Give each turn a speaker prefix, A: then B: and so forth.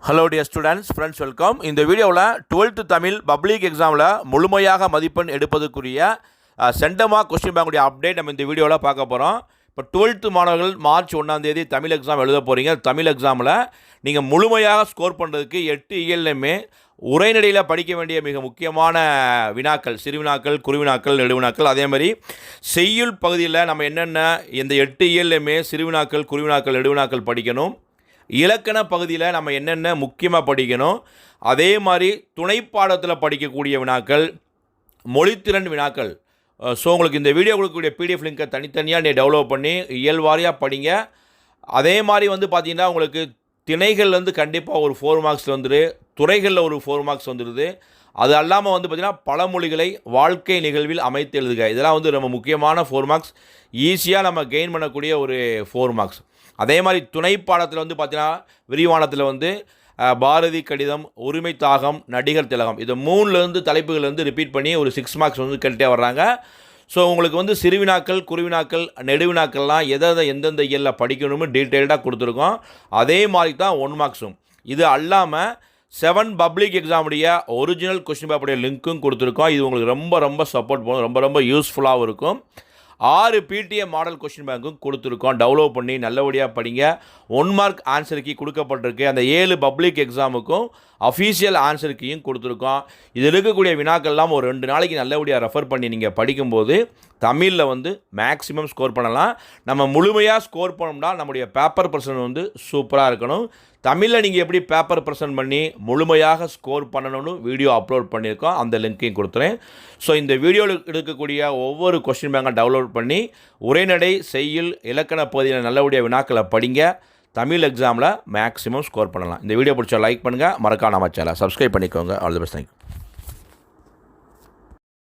A: Hello dear students, friends, welcome. இந்த வீடியோவில் 12th Tamil public எக்ஸாமில் முழுமையாக மதிப்பெண் எடுப்பதற்குரிய சென்டமா கொஸ்டின் பேங்குடைய அப்டேட் நம்ம இந்த வீடியோவில் பார்க்க போகிறோம். இப்போ 12th மாணவர்கள் மார்ச் 1 தமிழ் எக்ஸாம் எழுத போகிறீங்க. தமிழ் எக்ஸாமில் நீங்கள் முழுமையாக ஸ்கோர் பண்ணுறதுக்கு 8 இயல்லையுமே உரைநடையில் படிக்க வேண்டிய மிக முக்கியமான வினாக்கள், சிறுவினாக்கள், குறுவினாக்கள், நெடுவினாக்கள், அதே மாதிரி செய்யுள் பகுதியில் நம்ம என்னென்ன இந்த 8 இயல்லையுமே சிறுவினாக்கள், குறுவினாக்கள், நெடுவினாக்கள் படிக்கணும். இலக்கண பகுதியில் நம்ம என்னென்ன முக்கியமாக படிக்கணும், அதே மாதிரி துணைப்பாடத்தில் படிக்கக்கூடிய வினாக்கள், மொழித்திறன் வினாக்கள். ஸோ உங்களுக்கு இந்த வீடியோ கொடுக்கக்கூடிய பிடிஎஃப் லிங்கை தனித்தனியாக டெவலப் பண்ணி இயல்வாரியாக படிங்க. அதே மாதிரி பார்த்தீங்கன்னா உங்களுக்கு திணைகள்லேருந்து கண்டிப்பாக ஒரு 4 மார்க்ஸ் வந்துடுது, துறைகளில் ஒரு 4 மார்க்ஸ் வந்துடுது. அது அல்லாமல் பார்த்திங்கன்னா பழமொழிகளை வாழ்க்கை நிகழ்வில் அமைத்து எழுதுக, இதெல்லாம் ரொம்ப முக்கியமான 4 மார்க்ஸ், ஈஸியாக நம்ம கெயின் பண்ணக்கூடிய ஒரு 4 மார்க்ஸ். அதே மாதிரி துணைப்பாடத்தில் பார்த்தீங்கன்னா விரிவானத்தில் பாரதி கடிதம், உரிமை தாகம், நடிகர் திலகம், இது 3லேருந்து தலைப்புகள் ரிப்பீட் பண்ணி ஒரு 6 மார்க்ஸ் கேட்டுகிட்டே வர்றாங்க. ஸோ உங்களுக்கு சிறுவினாக்கள், குறுவினாக்கள், நெடுவினாக்கள்லாம் எந்தெந்த இயலில் படிக்கணும்னு டீட்டெயில்டாக கொடுத்துருக்கோம். அதே மாதிரி தான் 1 மார்க்ஸும். இது அல்லாமல் 7 பப்ளிக் எக்ஸாமுடைய ஒரிஜினல் கொஸ்டின் பேப்பருடைய லிங்க்கும் கொடுத்துருக்கோம். இது உங்களுக்கு ரொம்ப சப்போர்ட் பண்ணும், ரொம்ப யூஸ்ஃபுல்லாகவும் இருக்கும். 6 பிடிஏ மாடல் கொஸ்டின் பேங்க்கும் கொடுத்துருக்கோம். டெவலப் பண்ணி நல்லபடியாக படிங்க. 1 மார்க் ஆன்சர் கீ கொடுக்கப்பட்டிருக்கு. அந்த 7 பப்ளிக் எக்ஸாமுக்கும் அஃபீஷியல் ஆன்சர் கீயும் கொடுத்துருக்கோம். இதில் இருக்கக்கூடிய வினாக்கள்லாம் ஒரு 2 நாளைக்கு நல்லபடியாக ரெஃபர் பண்ணி நீங்கள் படிக்கும்போது தமிழில் மேக்ஸிமம் ஸ்கோர் பண்ணலாம். நம்ம முழுமையாக ஸ்கோர் பண்ணோம்னா நம்முடைய பேப்பர் பர்சன்ட் சூப்பராக இருக்கணும். தமிழில் நீங்கள் எப்படி பேப்பர் ப்ரெசென்ட் பண்ணி முழுமையாக ஸ்கோர் பண்ணணும்னு வீடியோ அப்லோட் பண்ணியிருக்கோம். அந்த லிங்க்கையும் கொடுத்துறேன். ஸோ இந்த வீடியோவில் எடுக்கக்கூடிய ஒவ்வொரு கொஸ்டின் பேங்கை டவுன்லோட் பண்ணி உரைநடை, செய்யுள், இலக்கண பகுதியில் நல்லபடியாக வினாக்களை படிங்க. தமிழ் எக்ஸாமில் மேக்ஸிமம் ஸ்கோர் பண்ணலாம். இந்த வீடியோ பிடிச்சா லைக் பண்ணுங்கள், மறக்காம நம்ம சேனலை சப்ஸ்கிரைப் பண்ணிக்கோங்க. All the best. தேங்க்யூ.